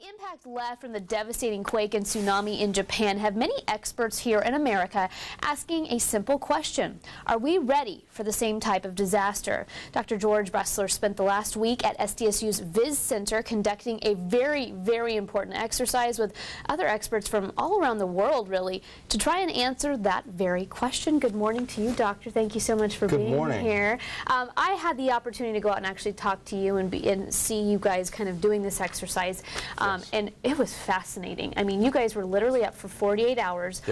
The impact left from the devastating quake and tsunami in Japan have many experts here in America asking a simple question. Are we ready for the same type of disaster? Dr. George Bressler spent the last week at SDSU's VizCenter conducting a very, very important exercise with other experts from all around the world, really, to try and answer that very question. Good morning to you, Doctor. Thank you so much for being here. I had the opportunity to go out and actually talk to you and see you guys kind of doing this exercise. And it was fascinating. I mean, you guys were literally up for 48 hours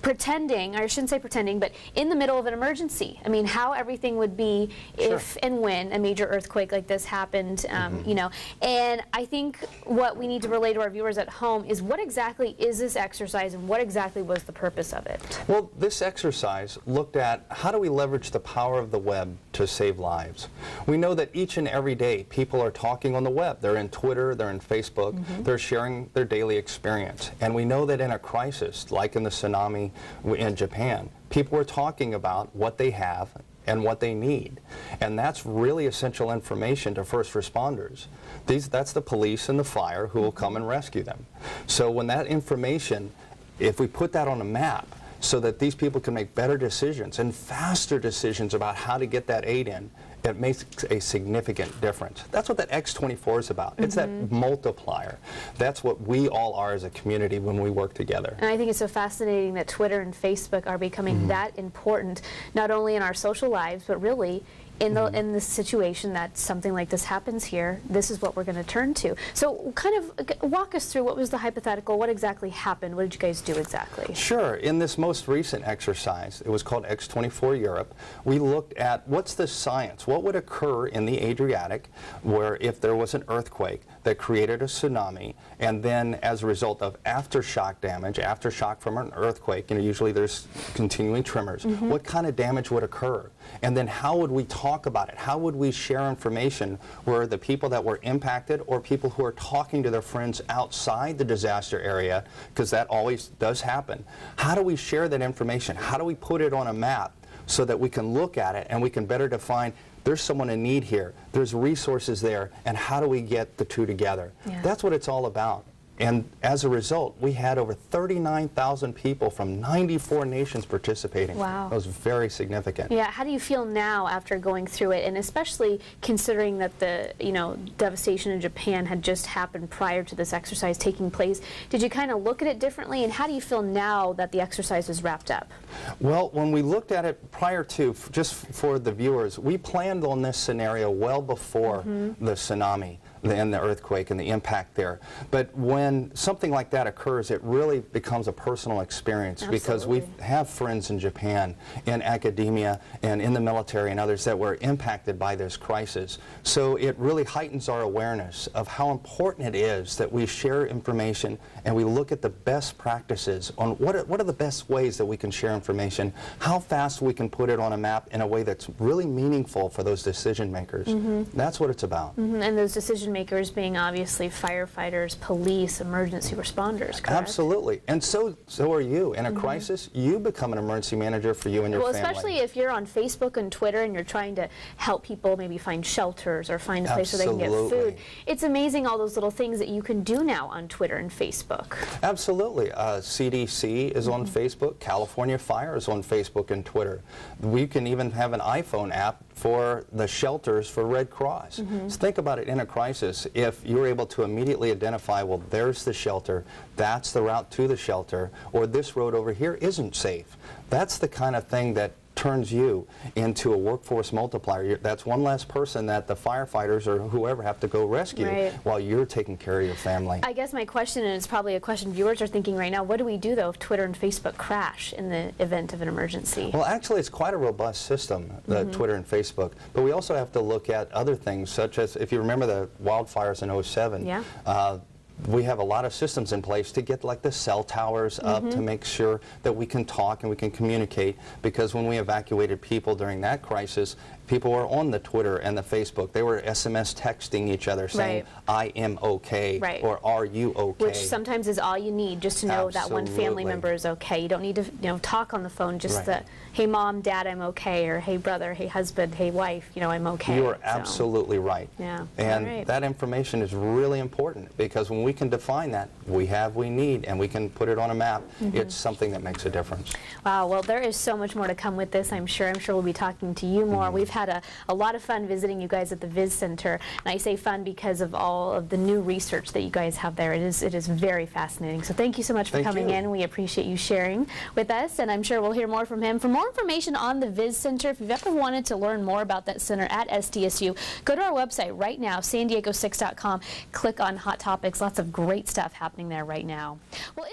pretending, or I shouldn't say pretending, but in the middle of an emergency. I mean, how everything would be if and when a major earthquake like this happened, you know. And I think what we need to relay to our viewers at home is what exactly is this exercise and what exactly was the purpose of it? Well, this exercise looked at how do we leverage the power of the web to save lives. We know that each and every day people are talking on the web. They're in Twitter, they're in Facebook, they're sharing their daily experience. And we know that in a crisis, like in the tsunami in Japan, people are talking about what they have and what they need. And that's really essential information to first responders. That's the police and the fire who will come and rescue them. So when that information, if we put that on a map so that these people can make better decisions and faster decisions about how to get that aid in, it makes a significant difference. That's what that X24 is about. It's that multiplier. That's what we all are as a community when we work together. And I think it's so fascinating that Twitter and Facebook are becoming that important, not only in our social lives, but really in the situation that something like this happens here. This is what we're going to turn to. So kind of walk us through what was the hypothetical, what exactly happened, what did you guys do exactly? Sure. In this most recent exercise, it was called X24 Europe, we looked at what's the science, what would occur in the Adriatic where if there was an earthquake that created a tsunami, and then as a result of aftershock damage, aftershock from an earthquake, you know, usually there's continuing tremors, what kind of damage would occur? And then how would we talk about it? How would we share information where the people that were impacted or people who are talking to their friends outside the disaster area, because that always does happen. How do we share that information? How do we put it on a map so that we can look at it and we can better define there's someone in need here, there's resources there, and how do we get the two together? That's what it's all about. And as a result, we had over 39,000 people from 94 nations participating. Wow. That was very significant. Yeah, how do you feel now after going through it, and especially considering that the devastation in Japan had just happened prior to this exercise taking place? Did you kind of look at it differently, and how do you feel now that the exercise is wrapped up? Well, when we looked at it prior to, just for the viewers, we planned on this scenario well before the tsunami and the earthquake and the impact there. But when something like that occurs, it really becomes a personal experience because we have friends in Japan, in academia, and in the military and others that were impacted by this crisis. So it really heightens our awareness of how important it is that we share information and we look at the best practices on what are the best ways that we can share information, how fast we can put it on a map in a way that's really meaningful for those decision makers. That's what it's about. And those decision makers being obviously firefighters, police, emergency responders, correct? Absolutely. And so are you. In a crisis, you become an emergency manager for you and your family. Well, especially if you're on Facebook and Twitter and you're trying to help people maybe find shelters or find a place where they can get food. It's amazing all those little things that you can do now on Twitter and Facebook. Absolutely. CDC is on Facebook. California Fire is on Facebook and Twitter. We can even have an iPhone app for the shelters for Red Cross. So think about it in a crisis. If you're able to immediately identify, well, there's the shelter, that's the route to the shelter, or this road over here isn't safe. That's the kind of thing that turns you into a workforce multiplier. That's one less person that the firefighters or whoever have to go rescue while you're taking care of your family. I guess my question, and it's probably a question viewers are thinking right now, what do we do though if Twitter and Facebook crash in the event of an emergency? Well, actually it's quite a robust system, the Twitter and Facebook, but we also have to look at other things such as, if you remember the wildfires in '07, we have a lot of systems in place to get like the cell towers up to make sure that we can talk and we can communicate, because when we evacuated people during that crisis, People were on the Twitter and the Facebook. They were SMS texting each other saying, I am okay, or are you okay? Which sometimes is all you need, just to know that one family member is okay. You don't need to talk on the phone, just the, hey mom, dad, I'm okay, or hey brother, hey husband, hey wife, I'm okay. You are absolutely right. Yeah. And that information is really important, because when we can define that, we need, and we can put it on a map, it's something that makes a difference. Wow, well there is so much more to come with this, I'm sure. I'm sure we'll be talking to you more. We've had a lot of fun visiting you guys at the VizCenter, and I say fun because of all of the new research that you guys have there. It is very fascinating. So thank you so much for coming in. We appreciate you sharing with us, and I'm sure we'll hear more from him. For more information on the VizCenter, if you've ever wanted to learn more about that center at SDSU, go to our website right now, san diego6.com, click on Hot Topics. Lots of great stuff happening there right now. Well,